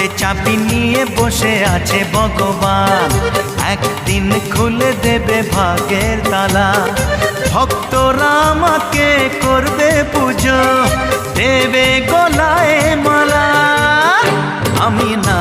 হাতে চাবি নিয়ে বসে আছে ভগবান, একদিন খুলে দেবে ভাগের তালা। ভক্তরা আমাকে করবে পুজো, দেবে গলায় মালা। আমি না